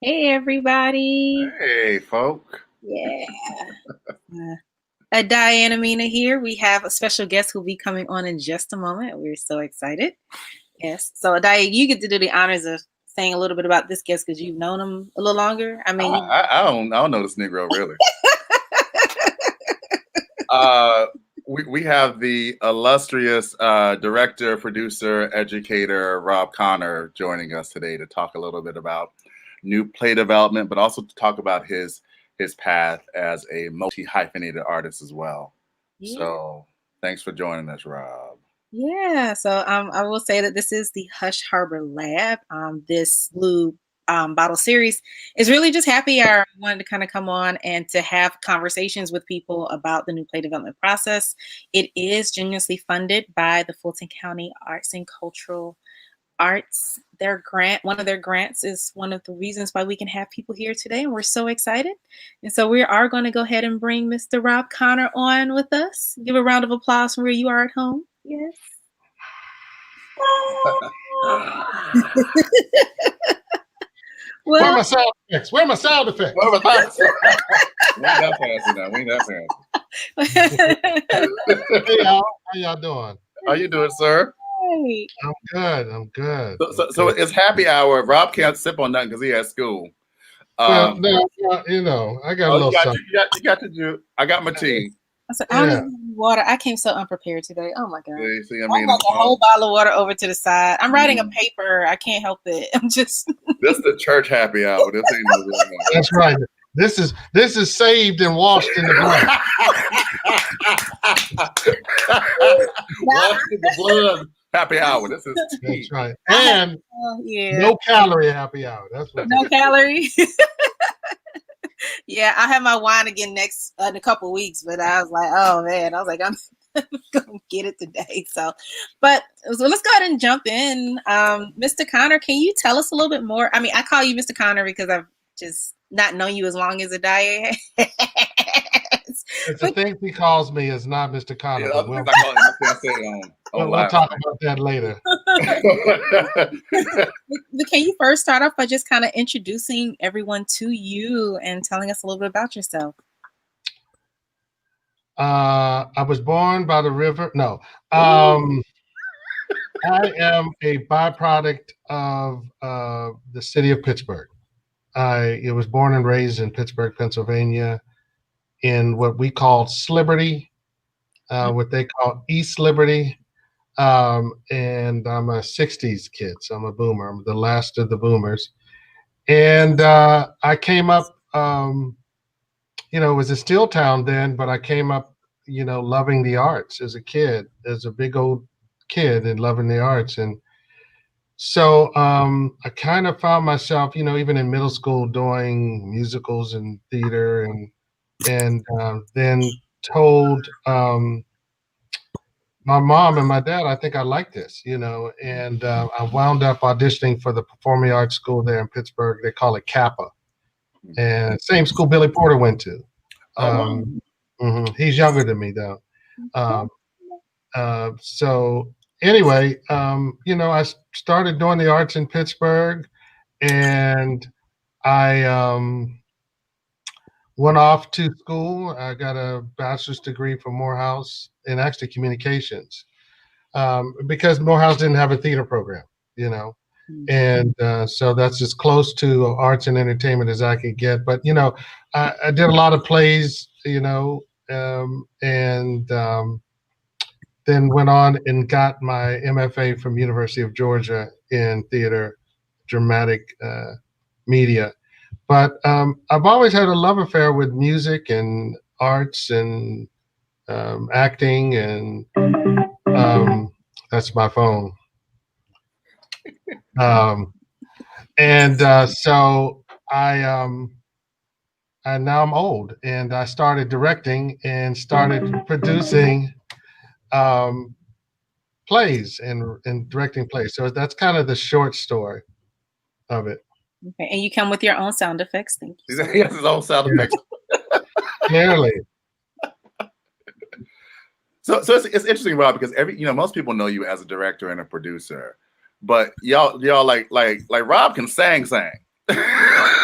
Hey, everybody. Hey, folk. Yeah. Diana Mina here. We have a special guest who'll be coming on in just a moment. We're so excited. Yes. So, Diana, you get to do the honors of saying a little bit about this guest because you've known him a little longer. I mean, I don't know this Negro really. uh, we have the illustrious director, producer, educator Rob Connor joining us today to talk a little bit about new play development, but also to talk about his path as a multi-hyphenated artist as well. yeah. So thanks for joining us, Rob. Yeah, so I will say that this is the Hush Harbor Lab. This blue bottle series is really just happy I wanted to kind of come on and to have conversations with people about the new play development process. It is generously funded by the Fulton County Arts and Cultural Arts. One of their grants is one of the reasons why we can have people here today, and we're so excited. And so we are going to go ahead and bring Mr. Rob Connor on with us. Give a round of applause from where you are at home. Yes. Where are my sound effects? Where are my sound effects? We ain't that fancy now. We ain't that fancy. Hey, y'all. How y'all doing? How you doing, sir? Hey. I'm good. So it's happy hour. Rob can't sip on nothing because he has school. Well, no, I got a little something. You got to do. I got my tea. I don't need water. I came so unprepared today. Oh my god! Yeah, see, I got the whole bottle of water over to the side. I'm writing a paper. I can't help it. I'm just. This is the church happy hour. This ain't no real one. That's right. This is saved and washed in the blood. Washed in the blood. Happy hour. This is tea. That's right. And no calorie happy hour. That's what. No calorie. Yeah, I have my wine again next in a couple of weeks, but I was like, oh man, I'm gonna get it today. So let's go ahead and jump in. Mr. Connor, can you tell us a little bit more? I mean, I call you Mr. Connor because I've just not known you as long as Adaya has. It's the thing he calls me is not Mr. Connor. Yeah, we'll talk about that later. But can you first start off by just kind of introducing everyone to you and telling us a little bit about yourself? I was born by the river. No. I am a byproduct of the city of Pittsburgh. I was born and raised in Pittsburgh, Pennsylvania, in what we call Sliberty, what they call East Liberty. And I'm a 60s kid, so I'm a boomer. I'm the last of the boomers. And I came up, it was a steel town then, but I came up, loving the arts as a kid, as a big old kid and loving the arts. And so I kind of found myself, even in middle school doing musicals and theater and then told my mom and my dad, I think I like this, and I wound up auditioning for the Performing Arts School there in Pittsburgh. They call it Kappa, and same school Billy Porter went to. He's younger than me though. So anyway, I started doing the arts in Pittsburgh, and I went off to school. I got a bachelor's degree from Morehouse in actually communications, because Morehouse didn't have a theater program, and so that's as close to arts and entertainment as I could get. But I did a lot of plays, and then went on and got my MFA from University of Georgia in theater, dramatic media. But I've always had a love affair with music and arts and acting, and that's my phone. So now I'm old, and I started directing and started producing plays and directing plays. So that's kind of the short story of it. Okay, and you come with your own sound effects. Thank you. He has his own sound effects. Clearly. So it's interesting, Rob, because most people know you as a director and a producer, but y'all like Rob can sing.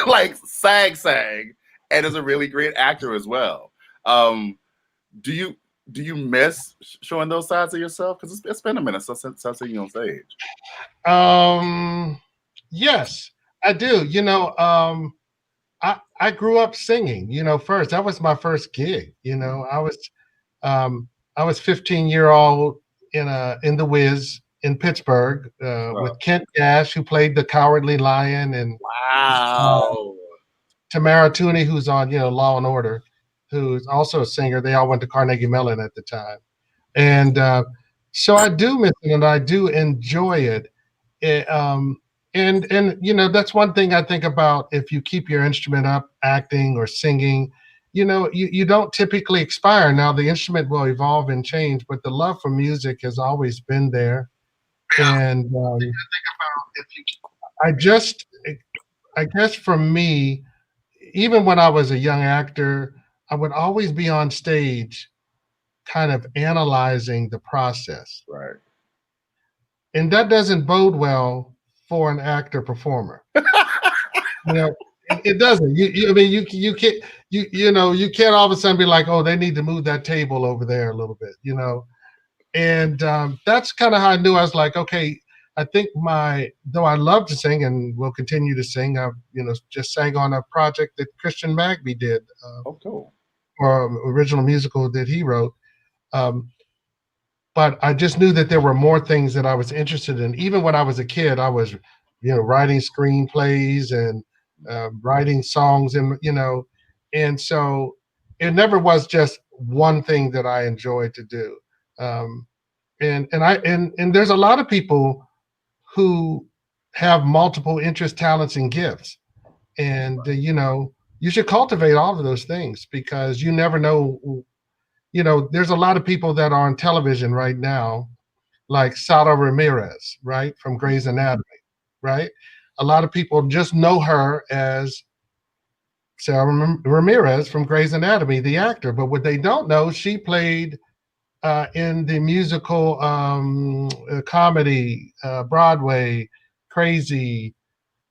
like sang, and is a really great actor as well. Do you miss showing those sides of yourself? Because it's been a minute since I've seen you on stage. Yes, I do. I grew up singing. First that was my first gig. Um, I was 15-year-old in the Wiz in Pittsburgh with Kent Gash, who played the Cowardly Lion, and Wow. Tamara Tooney, who's on Law and Order, who's also a singer. They all went to Carnegie Mellon at the time, and so I do miss it, and I do enjoy it. And that's one thing I think about. If you keep your instrument up, acting or singing, you don't typically expire. Now the instrument will evolve and change, but the love for music has always been there. And I just, I guess for me, even when I was a young actor, I would always be on stage kind of analyzing the process. Right. And that doesn't bode well for an actor performer. It doesn't. I mean, you can't you can't all of a sudden be like, oh, they need to move that table over there a little bit, And that's kind of how I knew. I was like, okay, I think though I love to sing and will continue to sing, I just sang on a project that Christian Magby did, cool. or original musical that he wrote. But I just knew that there were more things that I was interested in. Even when I was a kid, I was, writing screenplays and writing songs, and so it never was just one thing that I enjoyed to do. And there's a lot of people who have multiple interests, talents, and gifts, and you should cultivate all of those things, because you never know. There's a lot of people that are on television right now, like Sara Ramirez, right, from Grey's Anatomy, right? A lot of people just know her as Sara Ramirez from Grey's Anatomy, the actor. But what they don't know, she played in the musical comedy, Broadway, Crazy.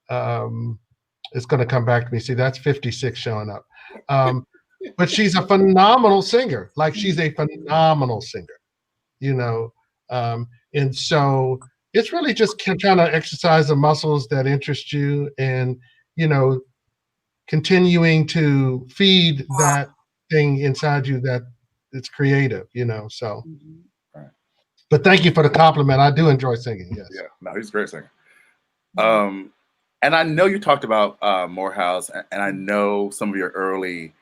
It's going to come back to me. See, that's 56 showing up. But she's a phenomenal singer. Like, she's a phenomenal singer, and so it's really just trying to exercise the muscles that interest you, and, continuing to feed that thing inside you that it's creative, so. Right. But thank you for the compliment. I do enjoy singing. Yes. Yeah, no, he's a great singer. And I know you talked about Morehouse, and I know some of your early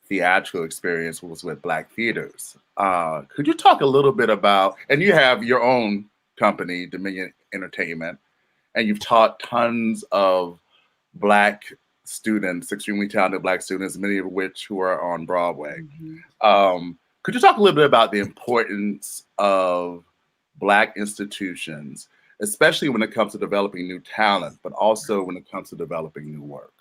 theatrical experience was with Black theaters. Could you talk a little bit about, and you have your own company, Dominion Entertainment, and you've taught tons of Black students, extremely talented Black students, many of which who are on Broadway. Could you talk a little bit about the importance of Black institutions, especially when it comes to developing new talent, but also when it comes to developing new work?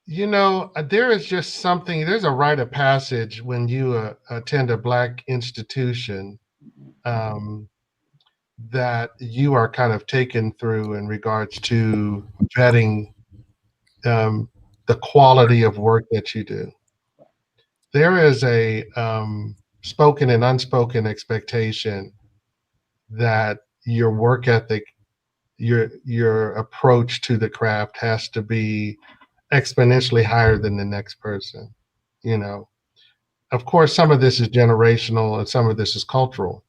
There is just something, there's a rite of passage when you attend a Black institution that you are kind of taken through in regards to vetting the quality of work that you do. There is a spoken and unspoken expectation that your work ethic, your approach to the craft has to be exponentially higher than the next person. Of course, some of this is generational and some of this is cultural.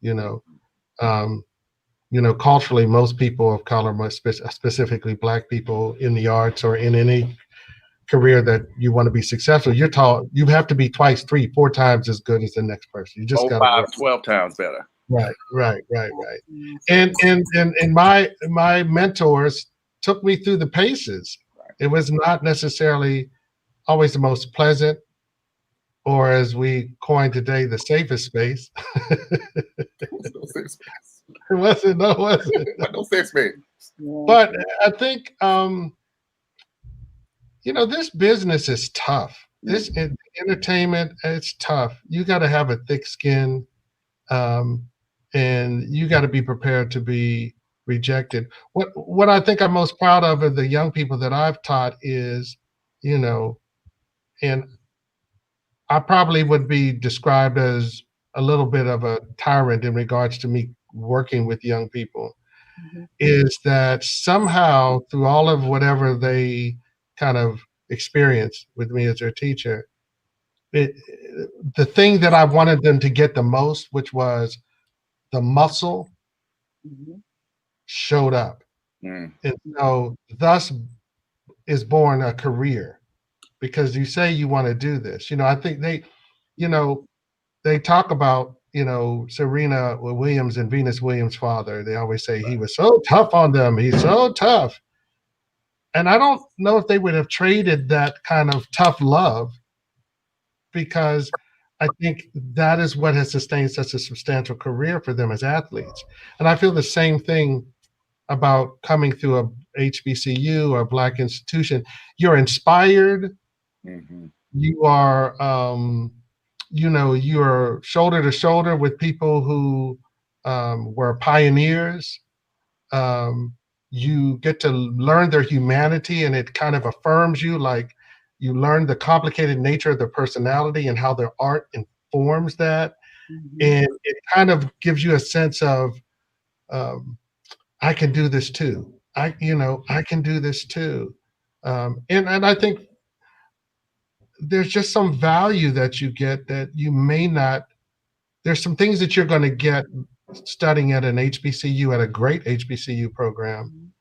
Culturally, most people of color, specifically Black people in the arts or in any career that you want to be successful, you're taught you have to be twice, 3, 4 times as good as the next person. You just got 5, 12 times better. Right. And my mentors took me through the paces. It was not necessarily always the most pleasant, or as we coined today, the safest space. It was no safe space. It wasn't. No safe space. But I think, this business is tough. This entertainment, it's tough. You got to have a thick skin, and you got to be prepared to be rejected. What I think I'm most proud of the young people that I've taught is, you know, and I probably would be described as a little bit of a tyrant in regards to me working with young people, Mhm. is that somehow through all of whatever they kind of experience with me as their teacher, it, the thing that I wanted them to get the most, which was the muscle, Mhm. showed up. Mm. And so thus is born a career, because you say you want to do this. I think you know, they talk about, Serena Williams and Venus Williams' father. They always say he was so tough on them. He's so tough. And I don't know if they would have traded that kind of tough love, because I think that is what has sustained such a substantial career for them as athletes. And I feel the same thing about coming through a HBCU or a Black institution. You're inspired. Mhm. You are, you're shoulder to shoulder with people who were pioneers. Um, you get to learn their humanity, and it kind of affirms you. Like, you learn the complicated nature of their personality and how their art informs that. Mhm. And it kind of gives you a sense of, um, I can do this too. I can do this too. And I think there's just some value that you get that you may not. There's some things that you're going to get studying at an HBCU, at a great HBCU program,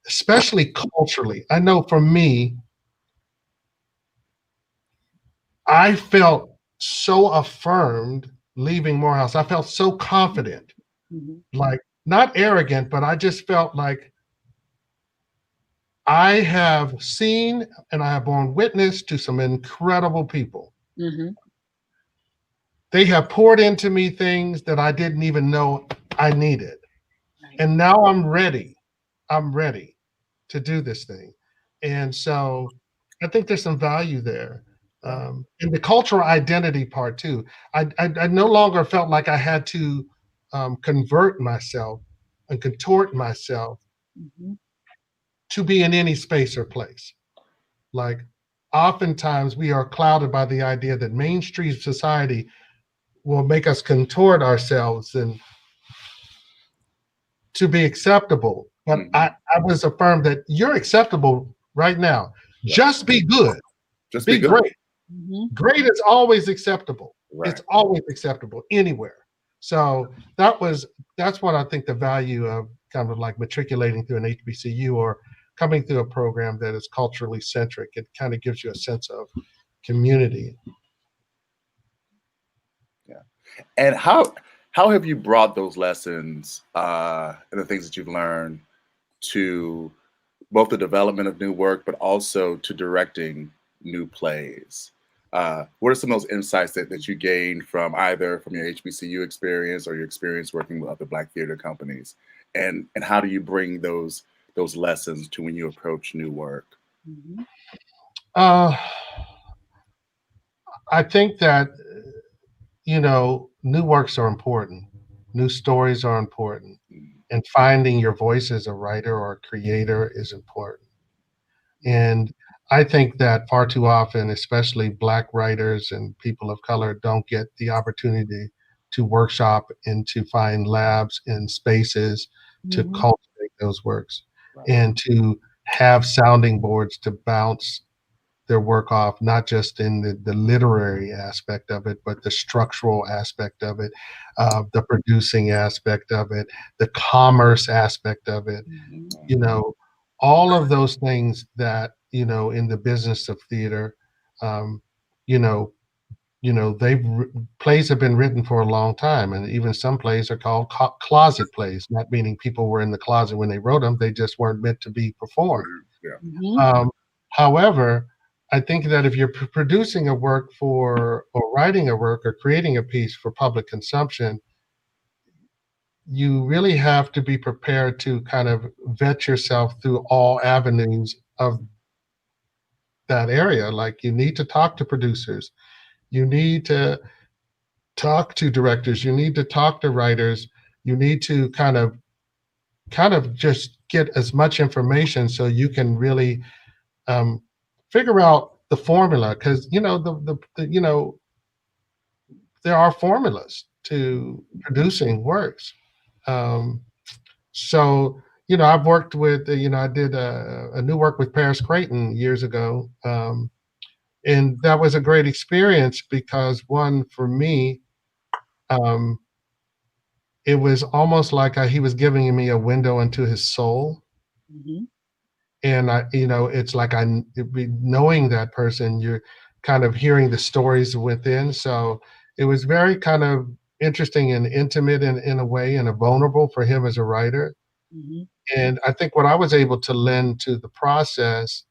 especially culturally. I know for me, I felt so affirmed leaving Morehouse. I felt so confident, Mhm. like, not arrogant, but I just felt like I have seen and I have borne witness to some incredible people. Mhm. They have poured into me things that I didn't even know I needed. Right. And now I'm ready. I'm ready to do this thing. And so I think there's some value there. Right. And the cultural identity part too. I no longer felt like I had to convert myself and contort myself Mhm. to be in any space or place. Like, oftentimes we are clouded by the idea that mainstream society will make us contort ourselves and to be acceptable. But Mhm. I was affirmed that you're acceptable right now. Right. Just be good. Just be Be good. great. Mhm. Great is always acceptable. Right. It's always acceptable anywhere. So that's what I think the value of kind of like matriculating through an HBCU or coming through a program that is culturally centric. It kind of gives you a sense of community. Yeah. And how have you brought those lessons and the things that you've learned to both the development of new work, but also to directing new plays? What are some of those insights that you gained from either from your HBCU experience or your experience working with other Black theater companies? And how do you bring those lessons to when you approach new work? Mhm. Uh, I think that, new works are important. New stories are important. Mm. And finding your voice as a writer or a creator is important. And I think that far too often, especially Black writers and people of color, don't get the opportunity to workshop and to find labs and spaces to Mhm. cultivate those works Right. and to have sounding boards to bounce their work off, not just in the literary aspect of it, but the structural aspect of it, the producing aspect of it, the commerce aspect of it, Mhm. you know, all of those things that, in the business of theater, um, you know, plays have been written for a long time, and even some plays are called closet plays, not meaning people were in the closet when they wrote them; they just weren't meant to be performed. Yeah. Mhm. Um, However, I think that if you're producing a work for, or writing a work, or creating a piece for public consumption, you really have to be prepared to kind of vet yourself through all avenues of that area. Like, you need to talk to producers, you need to talk to directors, you need to talk to writers, you need to kind of kind of just get as much information so you can really figure out the formula, because there are formulas to producing works. Um, so I've worked with I did a new work with Paris Creighton years ago, and that was a great experience because one for me, um, it was almost like he was giving me a window into his soul. Mhm. And it's like knowing that person, you're kind of hearing the stories within. So it was very kind of interesting and intimate in a way, and a vulnerable for him as a writer. Mhm. And I think what I was able to lend to the process,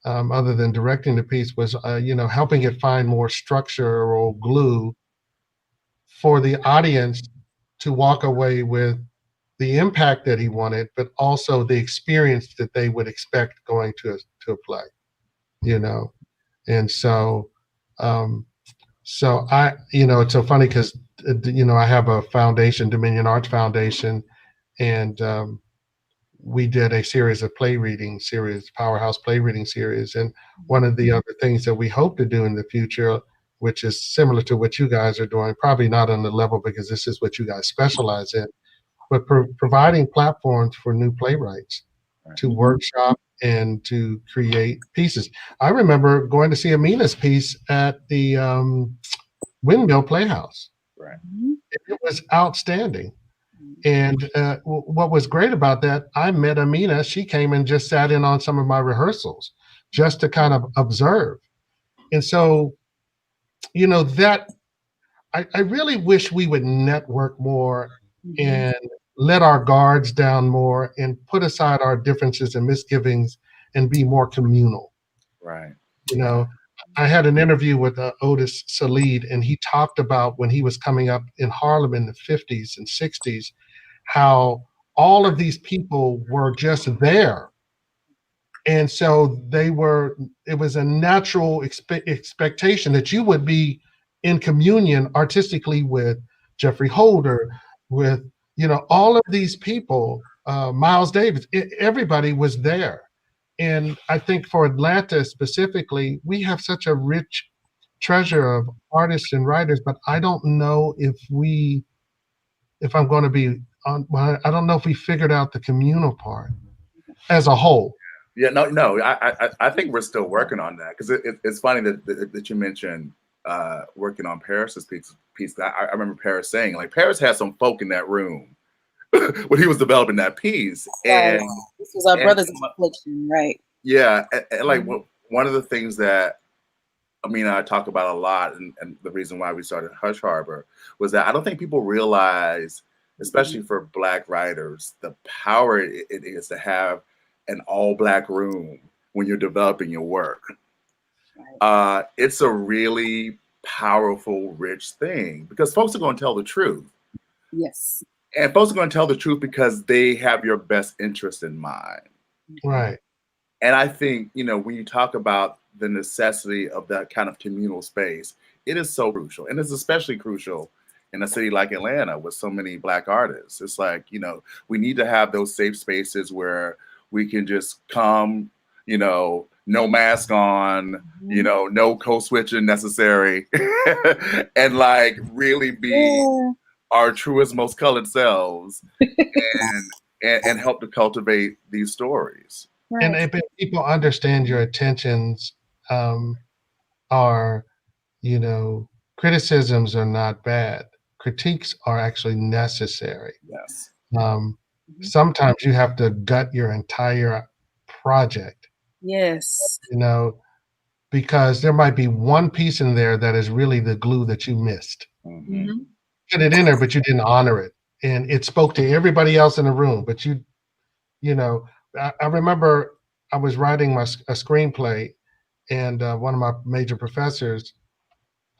other than directing the piece, was helping it find more structure or glue for the audience to walk away with the impact that he wanted, but also the experience that they would expect going to a play, you know. And so, it's so funny because I have a foundation, Dominion Arts Foundation, and we did a series of play reading series, Powerhouse play reading series, and one of the other things that we hope to do in the future, which is similar to what you guys are doing, probably not on the level because this is what you guys specialize in, but providing platforms for new playwrights to workshop and to create pieces. I remember going to see Amina's piece at the Windmill Playhouse. Right. Mhm. It was outstanding. And what was great about that, I met Amina. She came and just sat in on some of my rehearsals just to kind of observe. And so, that I really wish we would network more Mhm. and let our guards down more and put aside our differences and misgivings and be more communal. Right. You know, I had an interview with Otis Salid, and he talked about when he was coming up in Harlem in the 50s and 60s, how all of these people were just there. And so it was a natural expectation that you would be in communion artistically with Jeffrey Holder, with, all of these people, Miles Davis, everybody was there. And I think for Atlanta specifically, we have such a rich treasure of artists and writers, but I don't know if I'm going to be on, well, I don't know if we figured out the communal part as a whole. Yeah, no. I think we're still working on that because it's funny that you mentioned working on Paris's piece. I remember Paris saying like Paris had some folk in that room when he was developing that piece, Right. This was our and brother's affliction, right? yeah, and like Mhm. one of the things that I mean I talk about a lot, and the reason why we started Hush Harbor was that I don't think people realize, especially for Black writers, the power it is to have an all Black room when you're developing your work. Right. It's a really powerful, rich thing because folks are going to tell the truth. Yes. And folks are going to tell the truth because they have your best interest in mind. Right. And I think, when you talk about the necessity of that kind of communal space, it is so crucial. And it's especially crucial in a city like Atlanta with so many Black artists. It's like, we need to have those safe spaces where we can just come, no mask on, Mhm. no code switching necessary, and like really be Yeah. our truest, most colored selves and help to cultivate these stories. And Right. if people understand your intentions, um, are, you know, criticisms are not bad. Critiques are actually necessary. Yes. Um, Mhm. Sometimes you have to gut your entire project, Yes. you know, because there might be one piece in there that is really the glue that you missed. Hmm. Mhm. Put it in there, but you didn't honor it. And it spoke to everybody else in the room, but you know, I remember I was writing a screenplay, and one of my major professors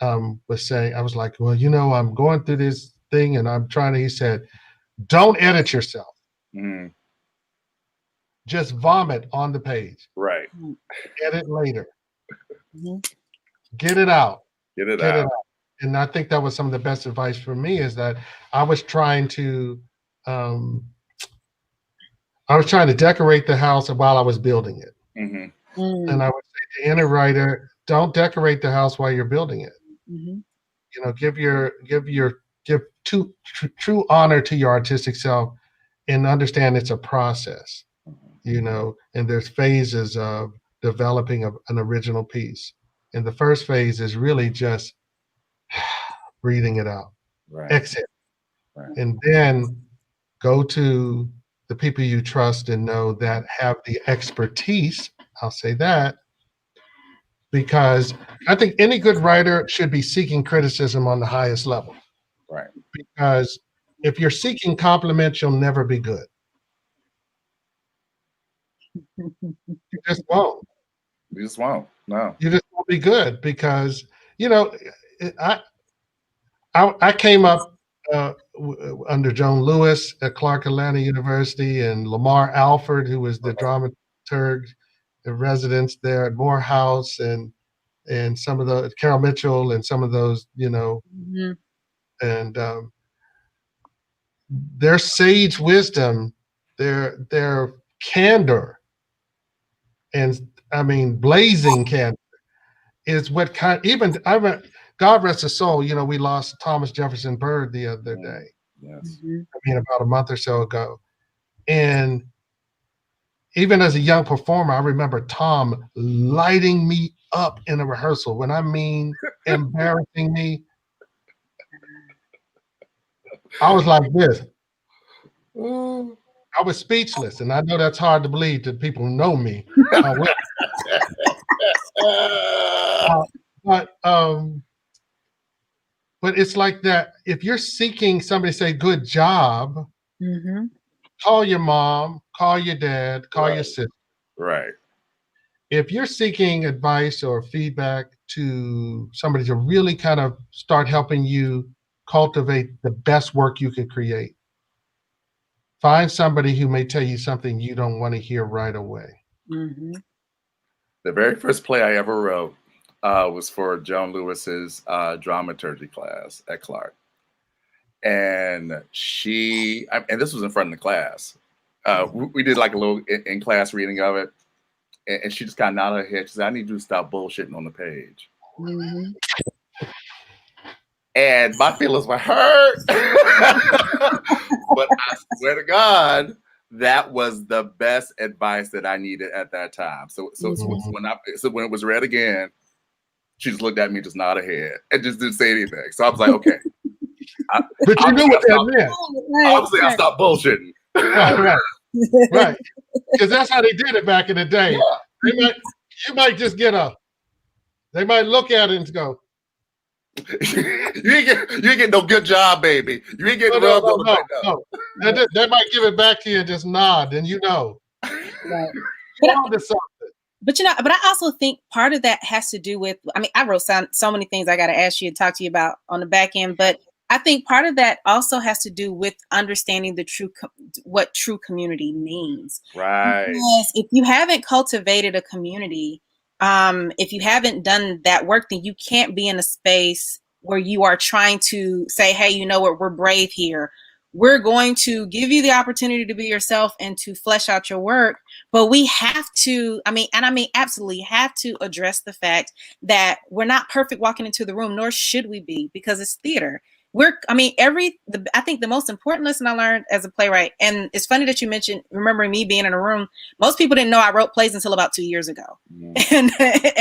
was saying, I was like, well, I'm going through this thing and I'm trying to, he said, don't edit yourself. Hmm. Just vomit on the page. Right. Mhm. Edit later. Mhm. Get it out. Get it Get it out. out. And I think that was some of the best advice for me, is that I was trying to um, I was trying to decorate the house while I was building it. Mm-hmm. And I would say to any writer, don't decorate the house while you're building it. Mm-hmm. You know, give true honor to your artistic self and understand it's a process, you know, and there's phases of developing an original piece. And the first phase is really just breathing it out, Right. exhale, Right. and then go to the people you trust and know that have the expertise. I'll say that because I think any good writer should be seeking criticism on the highest level. Right. Because if you're seeking compliments, you'll never be good. You just won't. You just won't. No. You just won't be good because, you know, I came up under Joan Lewis at Clark Atlanta University and Lamar Alford, who was the dramaturg in residence there at Morehouse, and some of the Carol Mitchell and some of those, you know, Mm-hmm. and their sage wisdom, their candor, and I mean blazing candor is what kind. Even God rest his soul. You know, we lost Thomas Jefferson Bird the other day. Yes. Mm-hmm. I mean, about a month or so ago, and even as a young performer, I remember Tom lighting me up in a rehearsal. When I mean embarrassing me, I was like this. I was speechless, and I know that's hard to believe to people who know me. But it's like that. If you're seeking somebody to say good job, Mm-hmm. call your mom, call your dad, call your sister. Right. If you're seeking advice or feedback to somebody to really kind of start helping you cultivate the best work you can create, find somebody who may tell you something you don't want to hear right away. Mm-hmm. The very first play I ever wrote was for Joan Lewis's dramaturgy class at Clark. And and this was in front of the class. We did like a little in-class reading of it. And she just kind of nodded her head. She said, I need you to stop bullshitting on the page. Mm-hmm. And my feelings were hurt. But I swear to God, that was the best advice that I needed at that time. So when it was read again, she just looked at me, just nodded her head, and just didn't say anything. So I was like, okay. But you knew what that meant. Obviously, I stopped bullshitting. Right. Because that's how they did it back in the day. Yeah. You might just they might look at it and go, you ain't getting no good job, baby. You ain't getting rubbed on the no. They might give it back to you and just nod, and you know. Right. But I also think part of that has to do with, I mean, I wrote so many things I got to ask you and talk to you about on the back end, but I think part of that also has to do with understanding what true community means. Right. Because if you haven't cultivated a community, if you haven't done that work, then you can't be in a space where you are trying to say, hey, you know what, we're brave here. We're going to give you the opportunity to be yourself and to flesh out your work. But we have to, absolutely have to address the fact that we're not perfect walking into the room, nor should we be, because it's theater. I think the most important lesson I learned as a playwright, and it's funny that you mentioned remembering me being in a room. Most people didn't know I wrote plays until about 2 years ago. And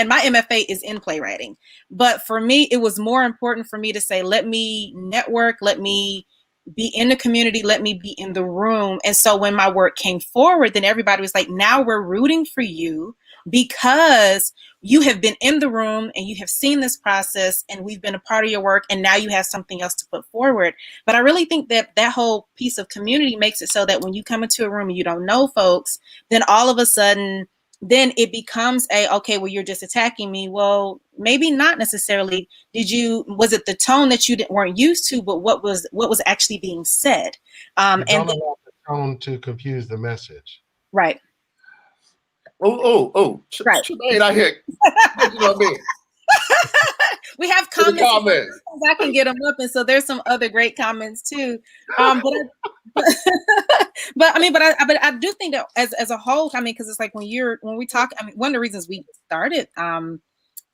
my MFA is in playwriting. But for me, it was more important for me to say, let me network, let me be in the community, let me be in the room. And so when my work came forward, then everybody was like, now we're rooting for you because you have been in the room and you have seen this process and we've been a part of your work, and now you have something else to put forward. But I really think that whole piece of community makes it so that when you come into a room and you don't know folks, then all of a sudden, then it becomes okay, well, you're just attacking me. Well, maybe not necessarily. Was it the tone that you weren't used to, but what was actually being said? And don't allow the tone to confuse the message. Right. Right. Shanae, I hit. You know what I mean? we have For the comments. comments. I can get them up, and so there's some other great comments too. But I do think that as a whole, I mean, because it's like when we talk, I mean, one of the reasons we started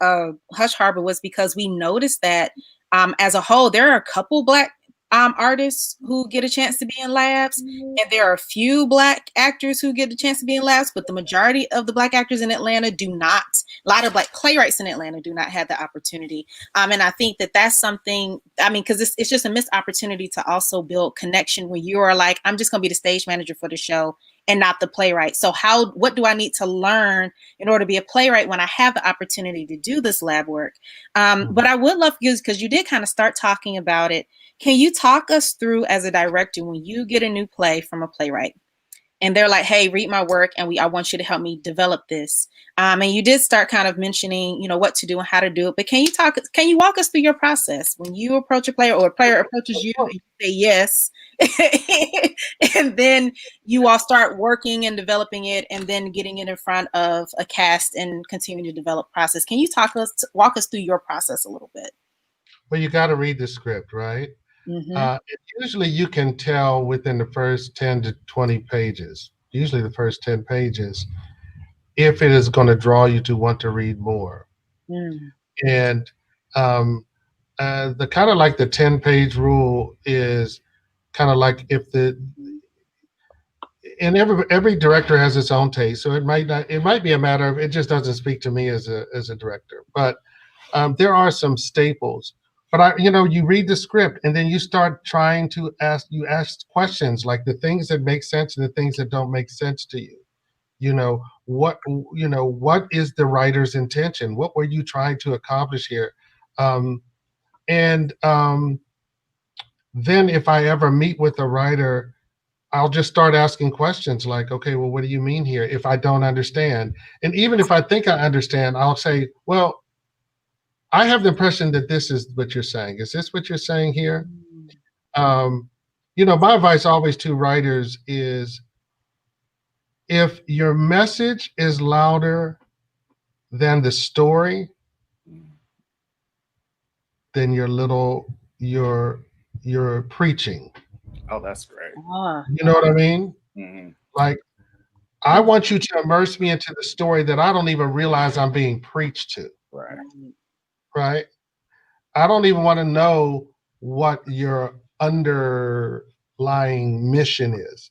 Hush Harbor was because we noticed that as a whole, there are a couple Black artists who get a chance to be in labs, and there are a few Black actors who get a chance to be in labs, but the majority of the Black actors in Atlanta do not. A lot of Black playwrights in Atlanta do not have the opportunity. And I think that that's something, I mean, because it's just a missed opportunity to also build connection when you are like, I'm just going to be the stage manager for the show and not the playwright. So what do I need to learn in order to be a playwright when I have the opportunity to do this lab work? But I would love you, because you did kind of start talking about it. Can you talk us through, as a director, when you get a new play from a playwright and they're like, hey, read my work and I want you to help me develop this. And you did start kind of mentioning, what to do and how to do it. But can you walk us through your process when you approach a player or a player approaches you and you say yes, and then you all start working and developing it and then getting it in front of a cast and continuing to develop process? Can you walk us through your process a little bit? Well, you got to read the script, right? Mm-hmm. Usually you can tell within the first 10 to 20 pages, usually the first 10 pages, if it is going to draw you to want to read more. And the kind of like the 10-page rule is kind of like and every director has its own taste. So it might be a matter of, it just doesn't speak to me as a director, but there are some staples. But you read the script and then you start trying to ask questions like the things that make sense and the things that don't make sense to you. What is the writer's intention? What were you trying to accomplish here? Then if I ever meet with a writer, I'll just start asking questions like, okay, well, what do you mean here? If I don't understand, and even if I think I understand, I'll say, well, I have the impression that this is what you're saying. Is this what you're saying here? My advice always to writers is, if your message is louder than the story, then you're preaching. Oh, that's great. You know what I mean? Mm-hmm. Like, I want you to immerse me into the story that I don't even realize I'm being preached to. Right? I don't even want to know what your underlying mission is.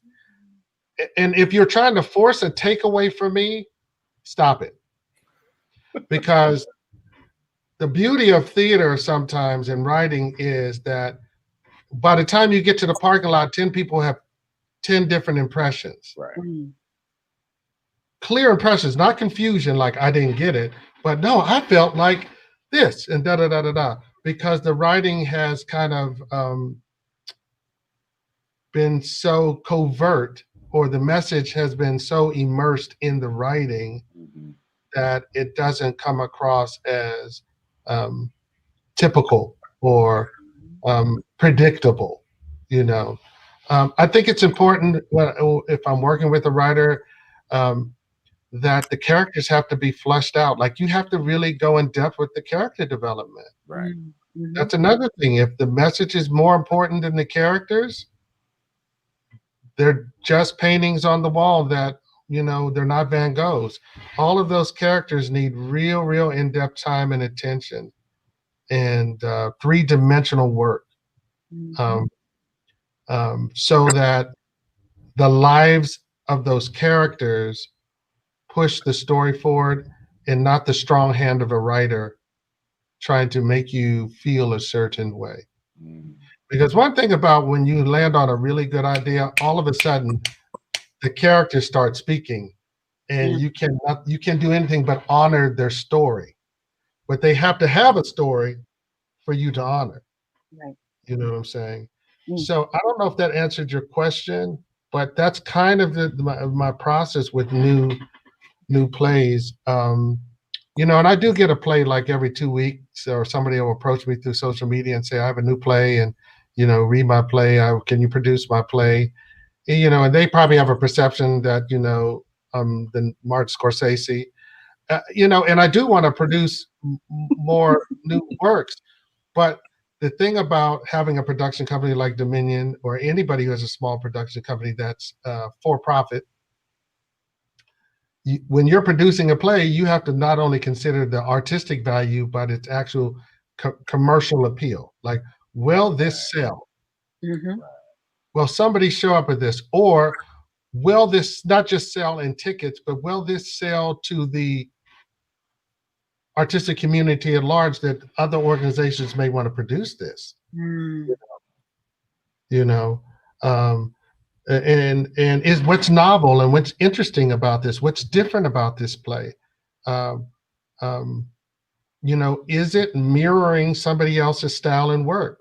And if you're trying to force a takeaway from me, stop it. Because the beauty of theater sometimes in writing is that by the time you get to the parking lot, 10 people have 10 different impressions. Right. Clear impressions, not confusion, like I didn't get it, but no, I felt like this and da da da da da. Because the writing has kind of been so covert, or the message has been so immersed in the writing that it doesn't come across as typical or predictable. I think it's important if I'm working with a writer that the characters have to be fleshed out. Like, you have to really go in depth with the character development. Right. That's another thing. If the message is more important than the characters, they're just paintings on the wall that, they're not Van Goghs. All of those characters need real in-depth time and attention and three-dimensional work, so that the lives of those characters push the story forward, and not the strong hand of a writer trying to make you feel a certain way. Because one thing about when you land on a really good idea, all of a sudden the characters start speaking, and you can't do anything but honor their story. But they have to have a story for you to honor. Right. You know what I'm saying? So I don't know if that answered your question, but that's kind of my process with new plays. And I do get a play like every 2 weeks, or somebody will approach me through social media and say, I have a new play, and, read my play. Can you produce my play? And they probably have a perception that, the Martin Scorsese. and I do want to produce more new works. But the thing about having a production company like Dominion, or anybody who has a small production company that's for profit, when you're producing a play, you have to not only consider the artistic value, but its actual commercial appeal. Like, will this sell? Mm-hmm. Will somebody show up at this? Or will this not just sell in tickets, but will this sell to the artistic community at large, that other organizations may want to produce this? Mm. You know, and is what's novel and what's interesting about this, what's different about this play. Um, um, is it mirroring somebody else's style and work?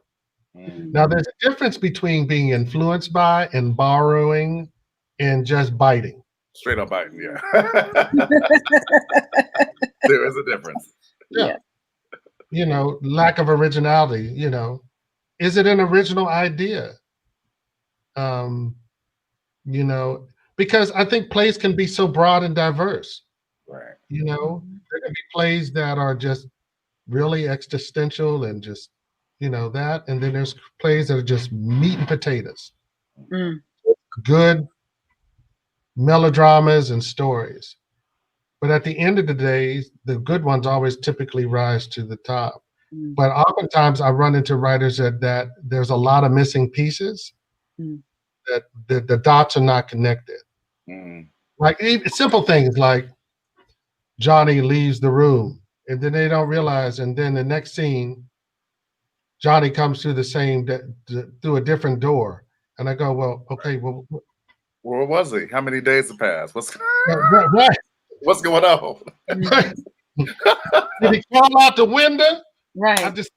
Now, there's a difference between being influenced by and borrowing and just biting. Straight up biting, yeah. There is a difference. Yeah. Lack of originality, is it an original idea? Because I think plays can be so broad and diverse. Right. There can be plays that are just really existential and just, that. And then there's plays that are just meat and potatoes. Mm. Good melodramas and stories. But at the end of the day, the good ones always typically rise to the top. Mm. But oftentimes I run into writers that there's a lot of missing pieces, that the dots are not connected. Like simple things like Johnny leaves the room and then they don't realize, and then the next scene, Johnny comes through through a different door. And I go, well, okay, well, where was he? How many days have passed? What's right. What's going on? Right. Did he crawl out the window? Right. Did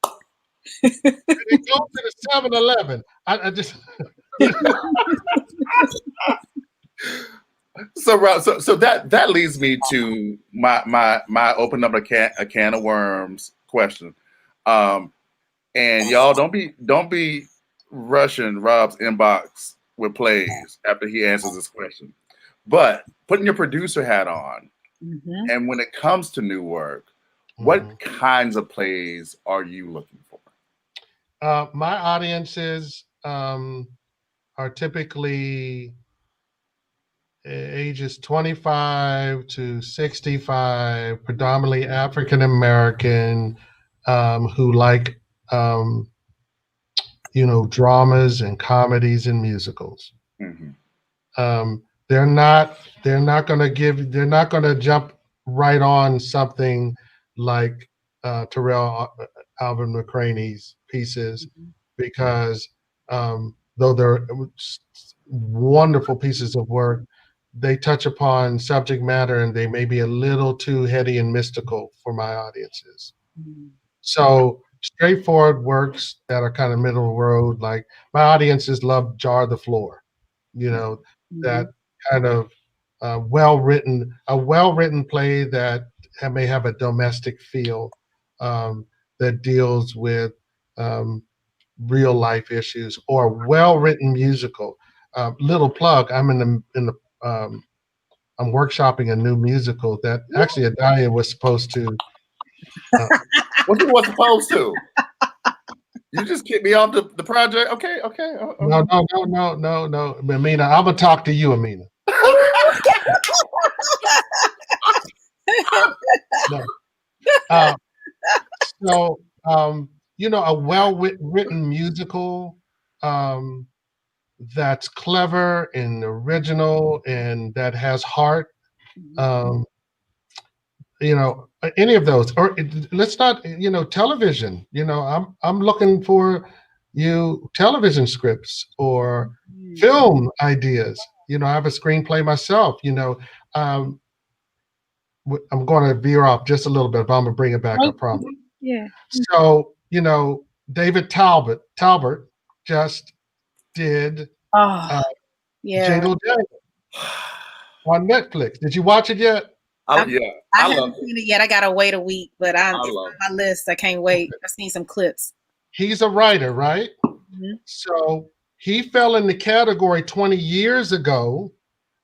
he go to the 7-Eleven? I just So that leads me to my open up a can of worms question. And y'all don't be rushing Rob's inbox with plays after he answers this question. But putting your producer hat on, and when it comes to new work, what kinds of plays are you looking for? My audiences are typically ages 25 to 65, predominantly African American, who like dramas and comedies and musicals. They're not going to jump right on something like Terrell Alvin McCraney's pieces, because though they're wonderful pieces of work, they touch upon subject matter and they may be a little too heady and mystical for my audiences. So straightforward works that are kind of middle road, like my audiences love Jar the Floor, that kind of well-written play that may have a domestic feel, that deals with real life issues, or well-written musical. Little plug, I'm workshopping a new musical that actually Adalia was supposed to. What you was supposed to? You just kicked me off the project. Okay. No. Amina, I'm gonna talk to you, Amina. No. A well-written musical that's clever and original and that has heart. Any of those, or let's not, television. I'm looking for television scripts or film ideas. I have a screenplay myself. I'm going to veer off just a little bit, but I'm going to bring it back. I promise. Yeah. So, David Talbot just did Jingle Jangle on Netflix. Did you watch it yet? I haven't seen it yet. I gotta wait a week, but it's on my list. I can't wait. I've seen some clips. He's a writer, right? So he fell in the category 20 years ago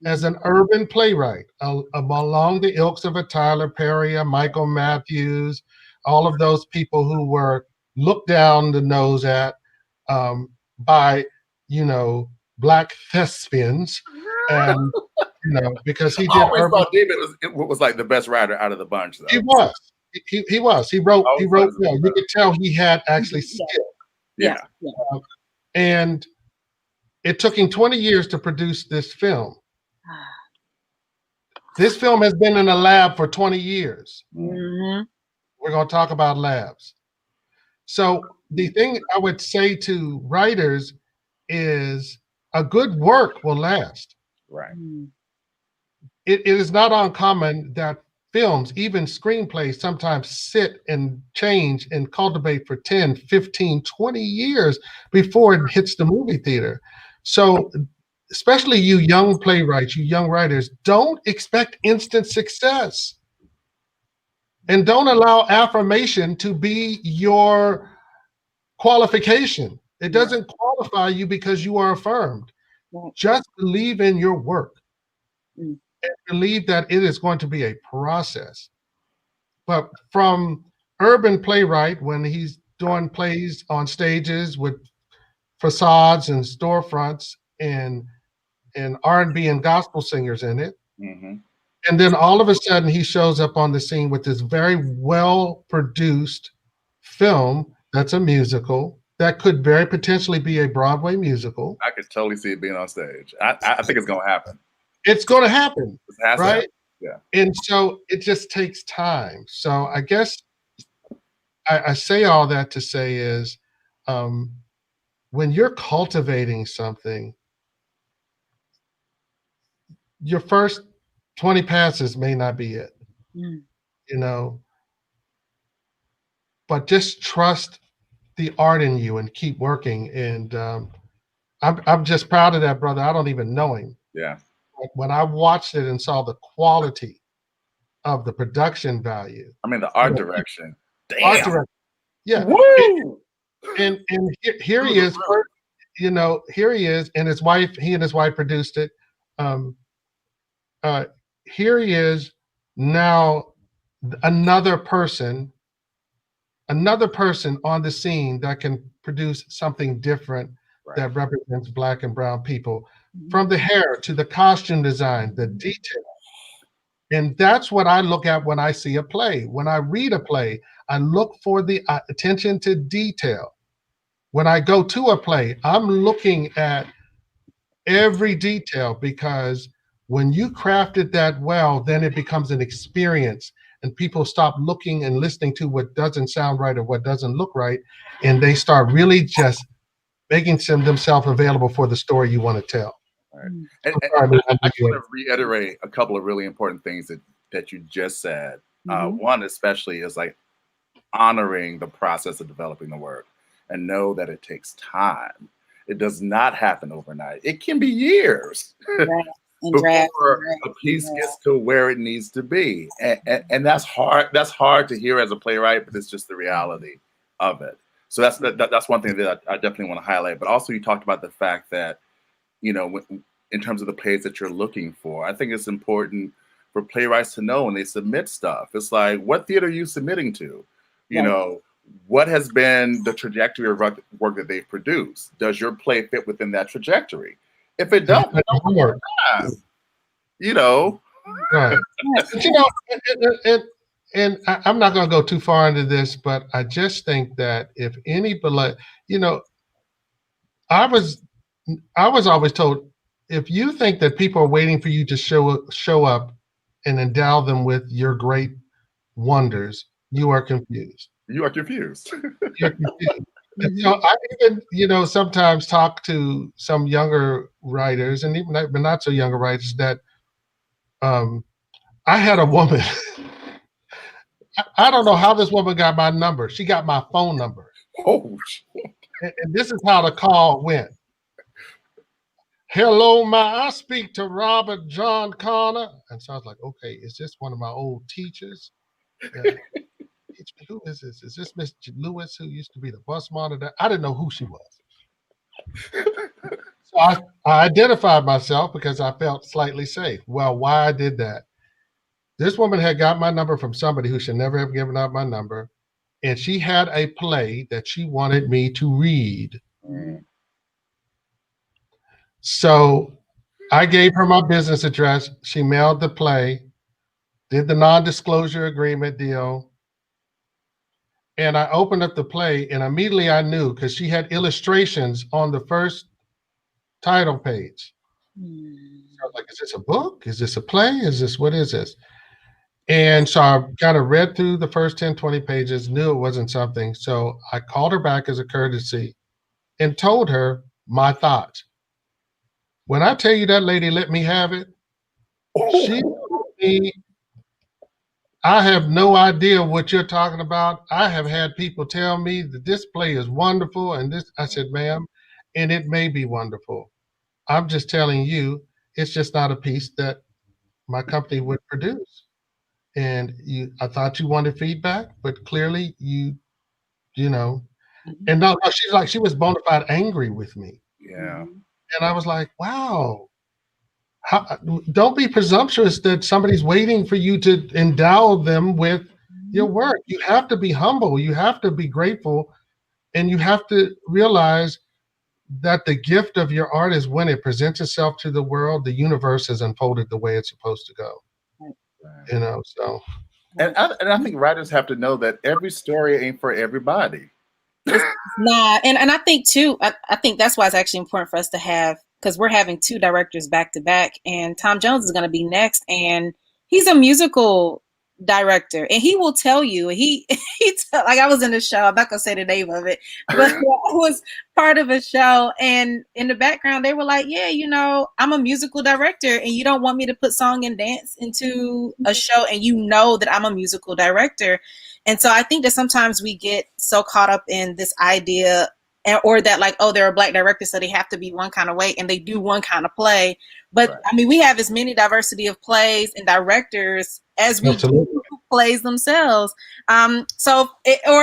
as an urban playwright, along the ilks of a Tyler Perry, a Michael Matthews, all of those people who were looked down the nose at by, Black thespians, and because he I did always urban. thought David was like the best writer out of the bunch, though. He was. He was. He wrote. I He always wrote thought he was well. You could tell he had actually Yeah. skill, Yeah. and it took him 20 years to produce this film. This film has been in a lab for 20 years. Mhm. We're going to talk about labs. So the thing I would say to writers is a good work will last. Right. It is not uncommon that films, even screenplays, sometimes sit and change and cultivate for 10, 15, 20 years before it hits the movie theater. So especially you young playwrights, you young writers, don't expect instant success. And don't allow affirmation to be your qualification. It doesn't qualify you because you are affirmed. Right. Just believe in your work. Mm. And believe that it is going to be a process. But from urban playwright, when he's doing plays on stages with facades and storefronts and R&B and gospel singers in it, Mm-hmm. and then all of a sudden he shows up on the scene with this very well produced film that's a musical that could very potentially be a Broadway musical. I could totally see it being on stage. I think it's going to happen. It's going to happen, It has to right? happen. Yeah. And so it just takes time. So I guess I say all that to say is when you're cultivating something, your first 20 passes may not be it, but just trust the art in you and keep working. And I'm just proud of that, brother. I don't even know him. Yeah. But when I watched it and saw the quality of the production value, I mean, the art direction. Damn. art direction, yeah. Woo! And here he is, here he is, and his wife. He and his wife produced it. Here he is now, another person on the scene that can produce something different that represents Black and brown people, from the hair to the costume design, the detail. And that's what I look at when I see a play. When I read a play, I look for the attention to detail. When I go to a play, I'm looking at every detail, because when you craft it that well, then it becomes an experience, and people stop looking and listening to what doesn't sound right or what doesn't look right, and they start really just making themselves available for the story you want to tell. Right. And I want to reiterate a couple of really important things that you just said. One especially is like honoring the process of developing the work, and know that it takes time. It does not happen overnight. It can be years before a piece gets to where it needs to be. And that's hard. That's hard to hear as a playwright, but it's just the reality of it. So that's one thing that I definitely want to highlight. But also you talked about the fact that, in terms of the plays that you're looking for, I think it's important for playwrights to know when they submit stuff. It's like, what theater are you submitting to? What has been the trajectory of work that they've produced? Does your play fit within that trajectory? If it don't, Right. But, and I'm not going to go too far into this, but I just think that if anybody, I was always told, if you think that people are waiting for you to show up and endow them with your great wonders, you are confused. You are confused. You're confused. And so I even, sometimes talk to some younger writers, and even not so younger writers, that I had a woman. I don't know how this woman got my number. She got my phone number. Oh, shit. And this is how the call went. Hello, I speak to Robert John Connor. And so I was like, okay, is this one of my old teachers? Who is this? Is this Miss Lewis, who used to be the bus monitor? I didn't know who she was. So I identified myself because I felt slightly safe. Well, why I did that? This woman had got my number from somebody who should never have given out my number, and she had a play that she wanted me to read. Mm. So I gave her my business address. She mailed the play, did the non-disclosure agreement deal, and I opened up the play, and immediately I knew because she had illustrations on the first title page. I was like, is this a book? Is this a play? What is this? And so I kind of read through the first 10, 20 pages, knew it wasn't something. So I called her back as a courtesy and told her my thoughts. When I tell you that lady let me have it, she told me, I have no idea what you're talking about. I have had people tell me that this play is wonderful. And this, I said, ma'am, and it may be wonderful. I'm just telling you, it's just not a piece that my company would produce. And I thought you wanted feedback, but clearly you know, and no, she's like, she was bona fide angry with me. Yeah. And I was like, wow, don't be presumptuous that somebody's waiting for you to endow them with your work. You have to be humble. You have to be grateful. And you have to realize that the gift of your art is when it presents itself to the world, the universe has unfolded the way it's supposed to go. Right. So. And I think writers have to know that every story ain't for everybody. Nah, and I think too, I think that's why it's actually important for us to have, because we're having two directors back to back, and Tom Jones is going to be next, and he's a musical director, and he will tell you, like I was in the show, I'm not gonna say the name of it, but I was part of a show, and in the background they were like, yeah, I'm a musical director, and you don't want me to put song and dance into a show, and you know that I'm a musical director. And so I think that sometimes we get so caught up in this idea, or that like, oh, they're a Black director, so they have to be one kind of way, and they do one kind of play. But right. I mean, we have as many diversity of plays and directors as we do plays themselves. Or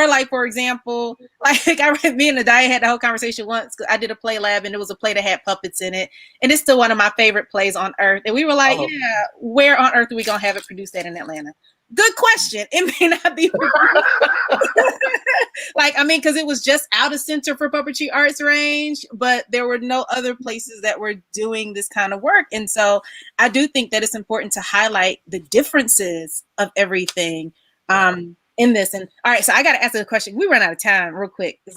like, for example, like me and Nadia had the whole conversation once, because I did a play lab, and it was a play that had puppets in it, and it's still one of my favorite plays on earth. And we were like, yeah, where on earth are we gonna have it produced at in Atlanta? Good question. It may not be like, I mean, because it was just out of Center for Puppetry Arts Range, but there were no other places that were doing this kind of work. And so I do think that it's important to highlight the differences of everything in this. And all right, so I got to answer the question. We run out of time real quick. I'm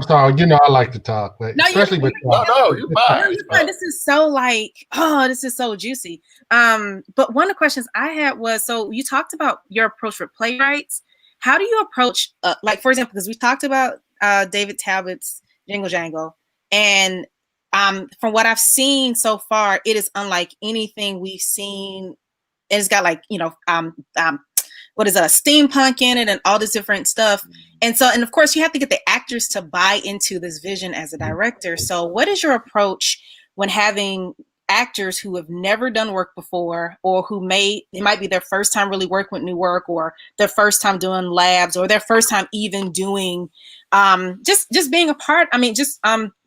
sorry. I like to talk, but no, especially with you're fine. This is so like, this is so juicy. But one of the questions I had was, so you talked about your approach for playwrights. How do you approach, like, for example, because we talked about David Talbot's Jingle Jangle, and from what I've seen so far, it is unlike anything we've seen. It's got like, what is a steampunk in it and all this different stuff. And of course you have to get the actors to buy into this vision as a director. So what is your approach when having actors who have never done work before, or it might be their first time really working with new work, or their first time doing labs, or their first time even doing just being a part,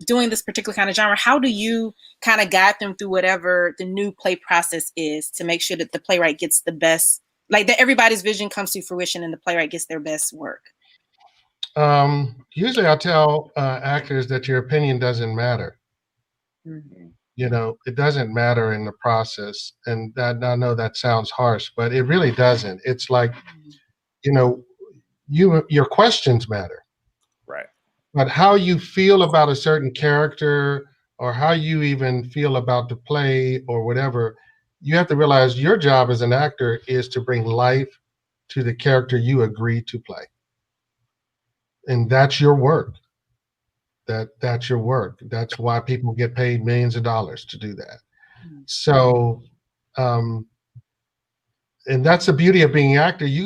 doing this particular kind of genre? How do you kind of guide them through whatever the new play process is to make sure that the playwright gets the best, like that everybody's vision comes to fruition and the playwright gets their best work? Usually I tell actors that your opinion doesn't matter. Mm-hmm. It doesn't matter in the process. And I know that sounds harsh, but it really doesn't. It's like, your questions matter. Right. But how you feel about a certain character, or how you even feel about the play or whatever, you have to realize your job as an actor is to bring life to the character you agree to play. And that's your work. That's your work. That's why people get paid millions of dollars to do that. Mm-hmm. So, and that's the beauty of being an actor. You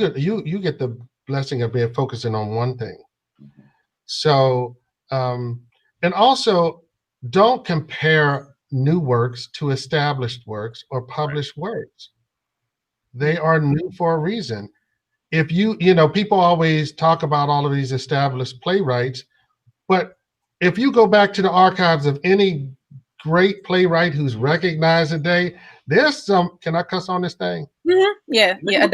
get the blessing of being focusing on one thing. Mm-hmm. So, and also don't compare new works to established works or published works. They are new for a reason. If people always talk about all of these established playwrights, but if you go back to the archives of any great playwright who's recognized today, there's some. Can I cuss on this thing? Yeah, yeah. A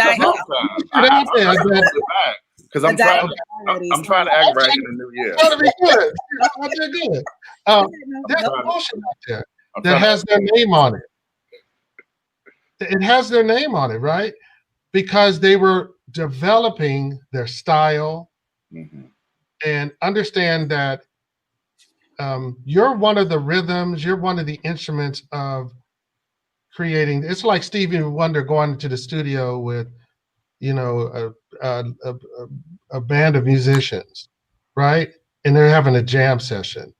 Because dying I'm trying. I'm trying to act right in the new year. I'm trying to be good. I did good. There's a motion out there that has their name on it. It has their name on it, right? Because they were developing their style and understand that you're one of the rhythms, you're one of the instruments of creating. It's like Stevie Wonder going into the studio with, you know, a band of musicians, right? And they're having a jam session.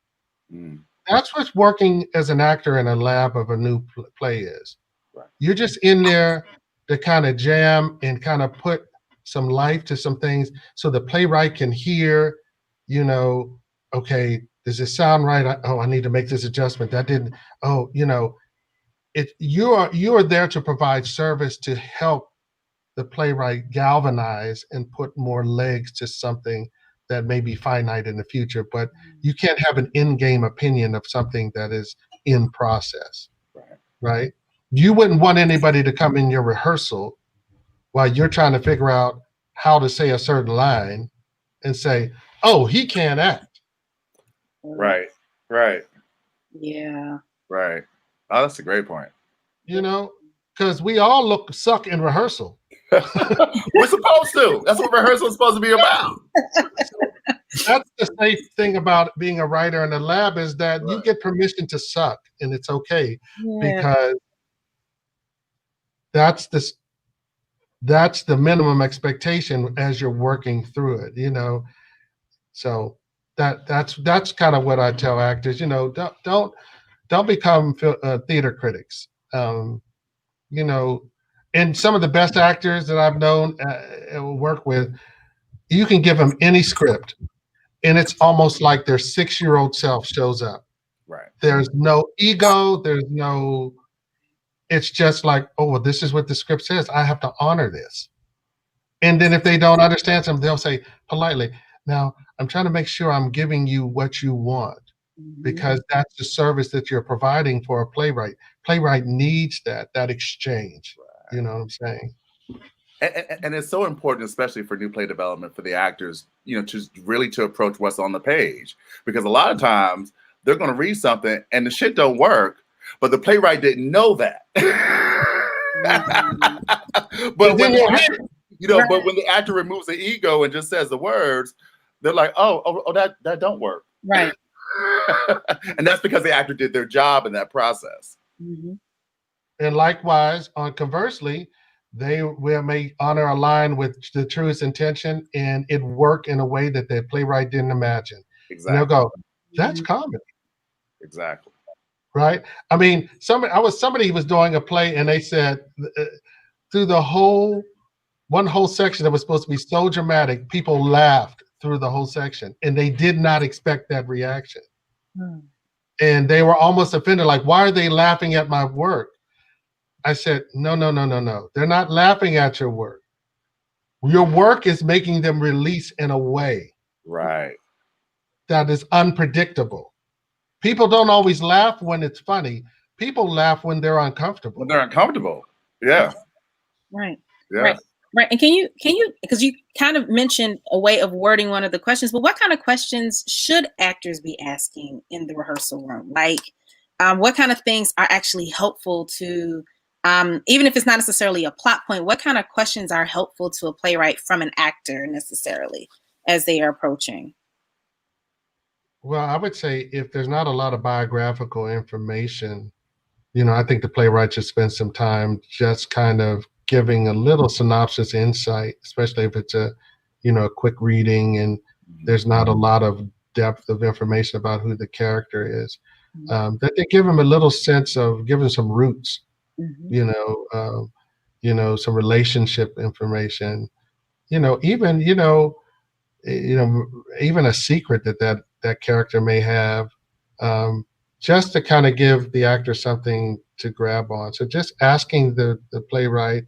That's what's working as an actor in a lab of a new play is. Right. You're just in there to kind of jam and kind of put some life to some things so the playwright can hear, you know, okay, does this sound right? I need to make this adjustment. That didn't, you know, you are there to provide service to help the playwright galvanize and put more legs to something that may be finite in the future, but you can't have an in-game opinion of something that is in process, right? You wouldn't want anybody to come in your rehearsal while you're trying to figure out how to say a certain line and say, oh, he can't act. Right. Yeah. Right. Oh, that's a great point. You know, because we all suck in rehearsal. We're supposed to. That's what rehearsal is supposed to be about. That's the safe thing about being a writer in a lab is that you get permission to suck, and it's okay because that's the minimum expectation as you're working through it. You know, so that's kind of what I tell actors. You know, don't become theater critics. You know. And some of the best actors that I've known work with, you can give them any script, and it's almost like their 6-year-old self shows up. Right. There's no ego. It's just like, oh, well, this is what the script says. I have to honor this. And then if they don't understand something, they'll say politely, now, I'm trying to make sure I'm giving you what you want because that's the service that you're providing for a playwright. Playwright needs that exchange. You know what I'm saying? And it's so important, especially for new play development, for the actors, you know, to approach what's on the page. Because a lot of times they're going to read something and the shit don't work, but the playwright didn't know that. But when the actor removes the ego and just says the words, they're like, oh, that don't work. Right. And that's because the actor did their job in that process. And likewise, conversely, they may honor a line with the truest intention and it work in a way that the playwright didn't imagine. Exactly. And they'll go, that's comedy. Exactly. Right? I mean, somebody was doing a play and they said through one whole section that was supposed to be so dramatic, people laughed through the whole section and they did not expect that reaction. And they were almost offended, like, why are they laughing at my work? I said, no. They're not laughing at your work. Your work is making them release in a way that is unpredictable. People don't always laugh when it's funny. People laugh when they're uncomfortable. When they're uncomfortable. Yeah. Right. Yeah. Right. And can you, because you kind of mentioned a way of wording one of the questions, but what kind of questions should actors be asking in the rehearsal room? Like, what kind of things are actually helpful to, even if it's not necessarily a plot point, what kind of questions are helpful to a playwright from an actor necessarily as they are approaching? Well, I would say if there's not a lot of biographical information, you know, I think the playwright should spend some time just kind of giving a little synopsis insight, especially if it's a quick reading and there's not a lot of depth of information about who the character is. That they give them a little sense of giving some roots, some relationship information, even a secret that character may have, just to kind of give the actor something to grab on. So just asking the playwright,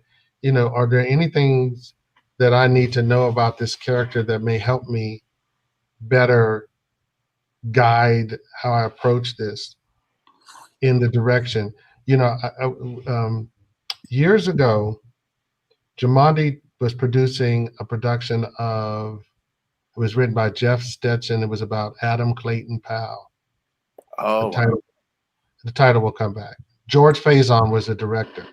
are there any things that I need to know about this character that may help me better guide how I approach this in the direction. Years ago, Jumanji was producing a production of, it was written by Jeff Stetson. It was about Adam Clayton Powell. Oh, The title will come back. George Faison was the director,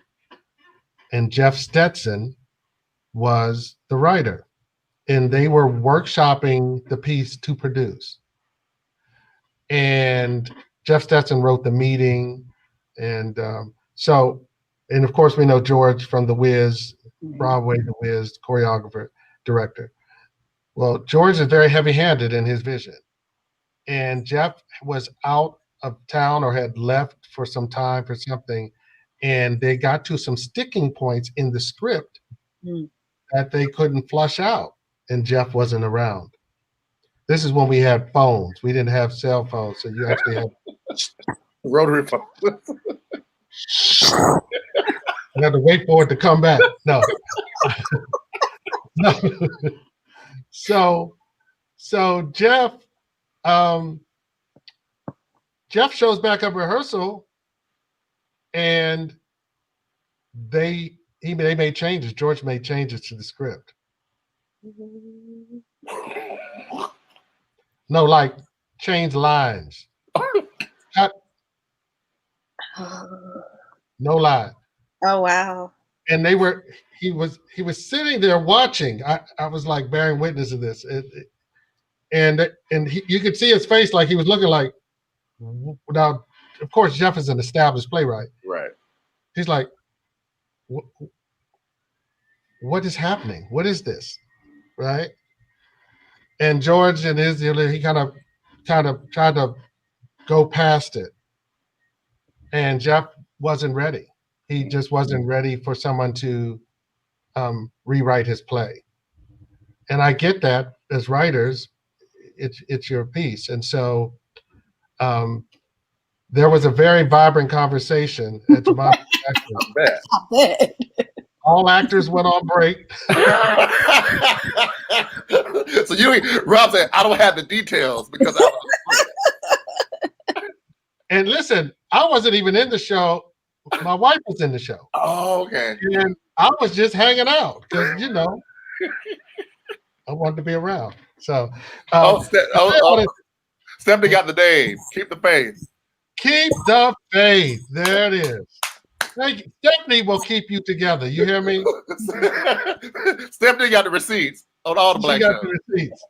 and Jeff Stetson was the writer, and they were workshopping the piece to produce. And Jeff Stetson wrote the meeting, and and of course we know George from The Wiz, Broadway, The Wiz, choreographer, director. Well, George is very heavy-handed in his vision, and Jeff was out of town or had left for some time for something, and they got to some sticking points in the script that they couldn't flush out, and Jeff wasn't around. This is when we had phones. We didn't have cell phones, so you actually had rotary phone. You had to wait for it to come back. No. No. So Jeff shows back up rehearsal, and they made changes. George made changes to the script. No, like change lines. Cut. No line. Oh wow. And he was sitting there watching. I was like bearing witness of this. You could see his face, like he was looking like, now, of course, Jeff is an established playwright. Right. He's like, what is happening? What is this? Right? And George and he kind of tried to go past it. And Jeff wasn't ready. He just wasn't ready for someone to rewrite his play. And I get that as writers, it's your piece. And so there was a very vibrant conversation at Jumanji. All actors went on break. So Rob said, I don't have the details because I was. And listen, I wasn't even in the show. My wife was in the show. Oh, okay. And I was just hanging out because, I wanted to be around. So, Stephanie got the name. Keep the faith. Keep the faith. There it is. Stephanie will keep you together. You hear me? Stephanie got the receipts on all the black shows. The receipts.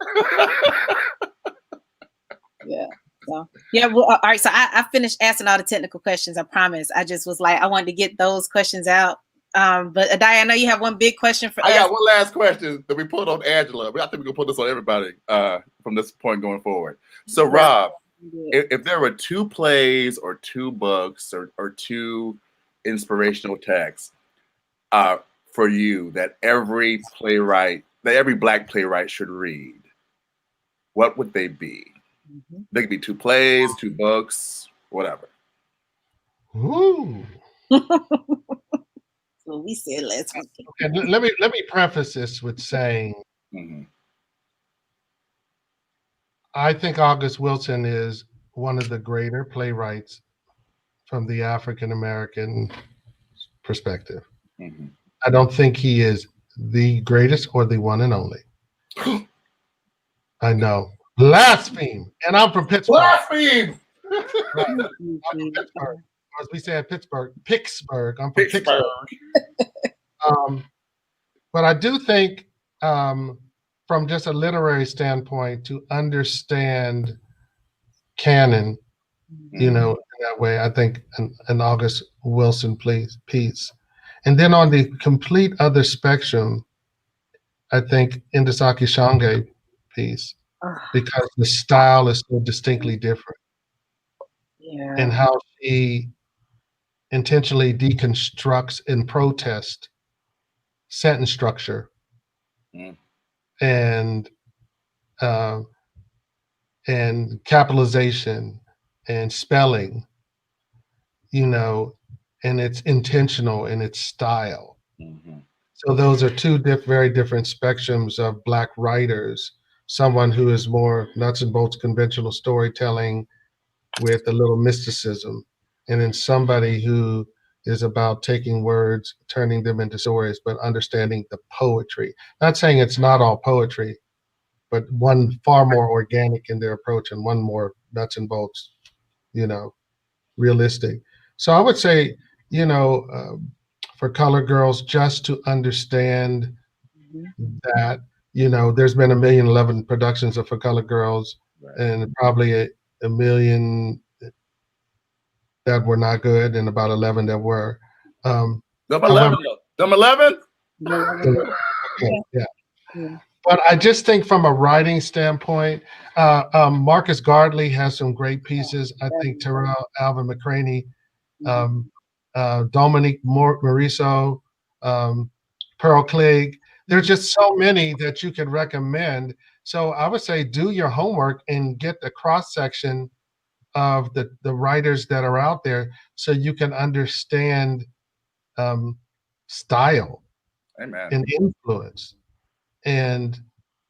Yeah. So, yeah. Well, all right. So I finished asking all the technical questions. I promise. I just was like, I wanted to get those questions out. But Adai, I know you have one big question for us. I got one last question that we put on Angela. I think we're gonna put this on everybody from this point going forward. So, Rob, if there were 2 plays or 2 books or 2 inspirational texts for you that every Black playwright should read, what would they be? They could be 2 plays, 2 books, whatever. Ooh. Well, we said last week. Okay, let me preface this with saying, I think August Wilson is one of the greater playwrights from the African American perspective. I don't think he is the greatest or the one and only. I know. Blaspheme. And I'm from Pittsburgh. Blaspheme. I'm from Pittsburgh. As we say in Pittsburgh. I'm from Pittsburgh. But I do think from just a literary standpoint, to understand canon, in that way, I think an August Wilson piece. And then on the complete other spectrum, I think Ndisaki Shange piece, because the style is so distinctly different. Yeah. And how she intentionally deconstructs and protests sentence structure and capitalization and spelling, and it's intentional in its style. So those are 2 very different spectrums of Black writers someone who is more nuts and bolts conventional storytelling with a little mysticism, and then somebody who is about taking words, turning them into stories, but understanding the poetry. Not saying it's not all poetry, but one far more organic in their approach and one more nuts and bolts, you know, realistic. So I would say, you know, for color girls, just to understand that, you know, there's been 1,011 productions of For Color Girls, Right. and probably a million that were not good and about 11 that were. Number However, 11. Number 11. yeah. But I just think from a writing standpoint, Marcus Gardley has some great pieces. I think Terrell Alvin McCraney, Dominique Morisseau, Pearl Clegg. There's just so many that you could recommend. So I would say do your homework and get the cross section of the writers that are out there so you can understand style Amen. and influence, and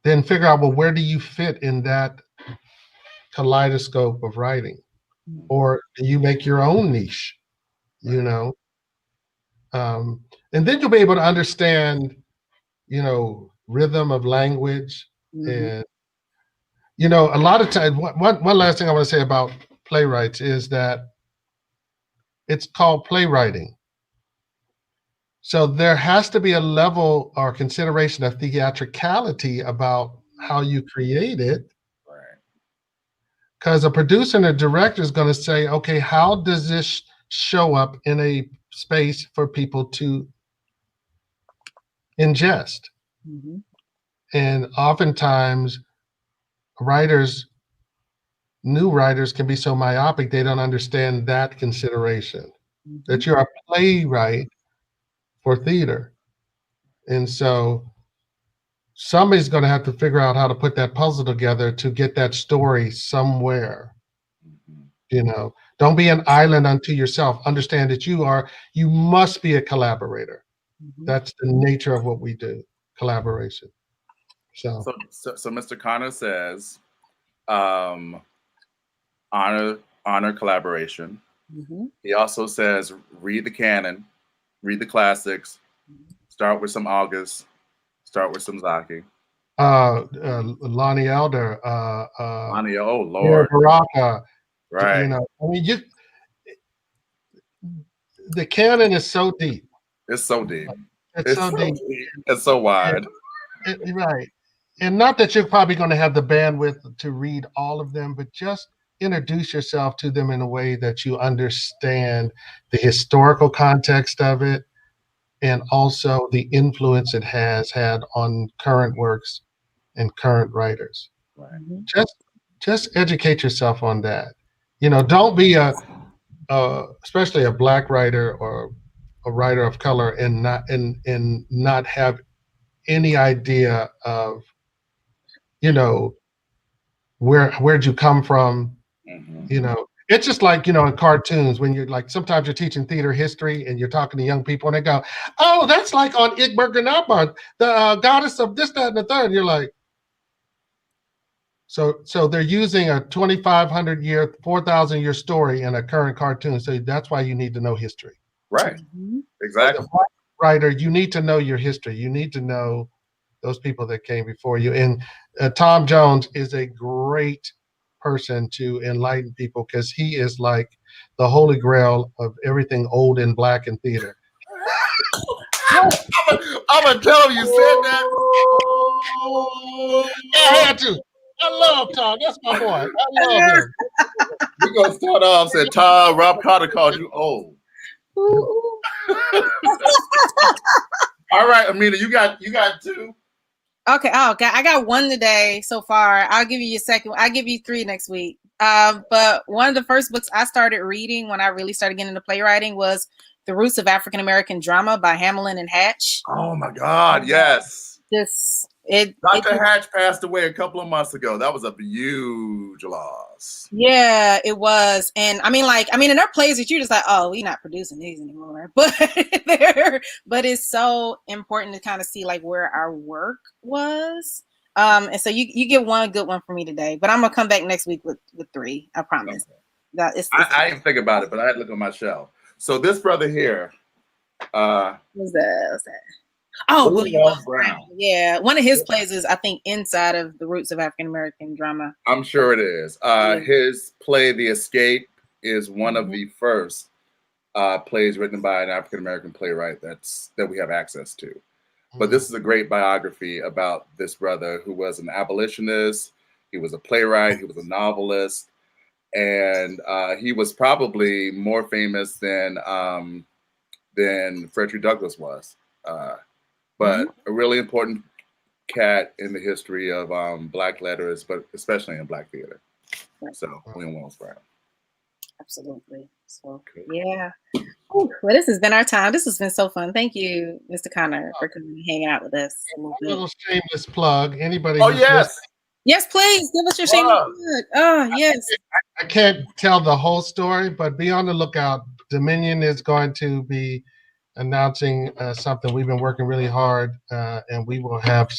then figure out, well, where do you fit in that kaleidoscope of writing, or do you make your own niche, you know? And then you'll be able to understand, you know, rhythm of language. And you know, a lot of times, one last thing I want to say about playwrights is that it's called playwriting. So there has to be a level or consideration of theatricality about how you create it. Right. Because a producer and a director is going to say, okay, how does this show up in a space for people to ingest? And oftentimes, new writers can be so myopic, they don't understand that consideration, that you're a playwright for theater. And so somebody's going to have to figure out how to put that puzzle together to get that story somewhere. You know, don't be an island unto yourself. Understand that you must be a collaborator. That's the nature of what we do, collaboration. So Mr. Connor says, honor collaboration. He also says, read the canon, read the classics, start with some August, start with some Zaki. Lonnie Elder, Lonnie, oh Lord, Baraka, right? You know, I mean, the canon is so deep. It's so deep. It's so deep. It's so wide. Right. And not that you're probably going to have the bandwidth to read all of them, but just introduce yourself to them in a way that you understand the historical context of it and also the influence it has had on current works and current writers. Right. Just educate yourself on that. You know, don't be especially a Black writer or a writer of color and not have any idea of, you know, where'd you come from. You know, it's just like, you know, in cartoons when you're like, sometimes you're teaching theater history and you're talking to young people and they go, oh, that's like on Igberg and Albarn, the goddess of this, that, and the third. And you're like, so they're using a 2,500 year, 4,000 year story in a current cartoon. So that's why you need to know history. Right. Exactly. As a writer, you need to know your history. You need to know those people that came before you. And Tom Jones is a great person to enlighten people because he is like the holy grail of everything old and Black in theater. I'm gonna tell him you said that. I had to. I love Tom. That's my boy. I love him. We're gonna start off saying Tom, Rob Carter called you old. All right, Amina, you got two. Okay. Oh, God, I got one today so far. I'll give you a second. I'll give you three next week. But one of the first books I started reading when I really started getting into playwriting was The Roots of African American Drama by Hamlin and Hatch. Oh my God, yes. Dr. Hatch passed away a couple of months ago. That was a huge loss. Yeah, it was. And I mean, and there are plays that you're just like, oh, we're not producing these anymore. But but it's so important to kind of see like where our work was. And so you get one good one for me today, but I'm gonna come back next week with 3. I promise. Okay. That it's I didn't think about it, but I had to look on my shelf. So this brother here, what's that? Oh, William Wells Brown. Yeah, one of his plays is, I think, Inside of the Roots of African American Drama. I'm sure it is. His play, The Escape, is one of the first plays written by an African American playwright that we have access to. But this is a great biography about this brother who was an abolitionist. He was a playwright. He was a novelist, and he was probably more famous than Frederick Douglass was. But a really important cat in the history of Black letters, but especially in Black theater. So William Wells Brown. Absolutely. So yeah. Ooh, well, this has been our time. This has been so fun. Thank you, Mr. Connor, for coming and hanging out with us. A little shameless plug. Anybody? Oh yes. Yes, please give us your shameless plug. Oh yes. I can't tell the whole story, but be on the lookout. Dominion is going to be announcing something. We've been working really hard, and we will have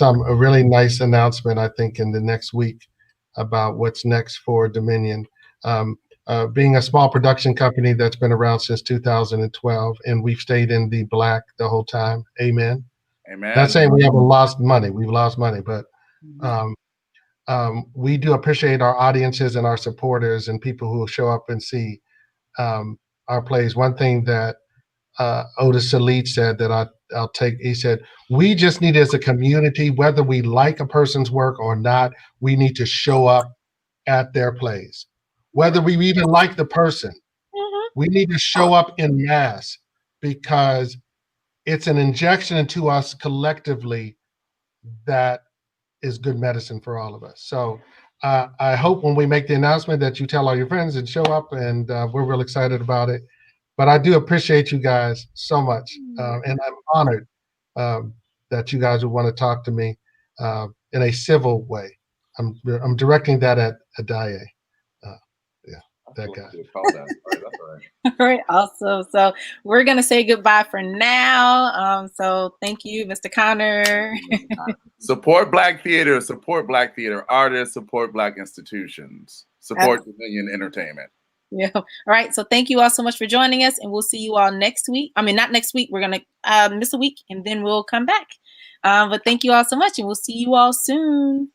a really nice announcement, I think, in the next week about what's next for Dominion. Being a small production company that's been around since 2012, and we've stayed in the black the whole time. Amen. Amen. Not saying we haven't lost money. We've lost money, but we do appreciate our audiences and our supporters and people who show up and see our plays. One thing that Otis Salit said that I'll take, he said, we just need, as a community, whether we like a person's work or not, we need to show up at their plays. Whether we even like the person, we need to show up in mass, because it's an injection into us collectively that is good medicine for all of us. So I hope when we make the announcement that you tell all your friends and show up, and we're real excited about it. But I do appreciate you guys so much, and I'm honored that you guys would want to talk to me in a civil way. I'm directing that at Adaye. That guy. All right, awesome. So we're gonna say goodbye for now. So thank you, Mr. Connor. Support Black theater, support Black theater artists, support Black institutions, support Dominion Entertainment. Yeah. All right. So thank you all so much for joining us, and we'll see you all next week. I mean, not next week. We're gonna miss a week, and then we'll come back. But thank you all so much, and we'll see you all soon.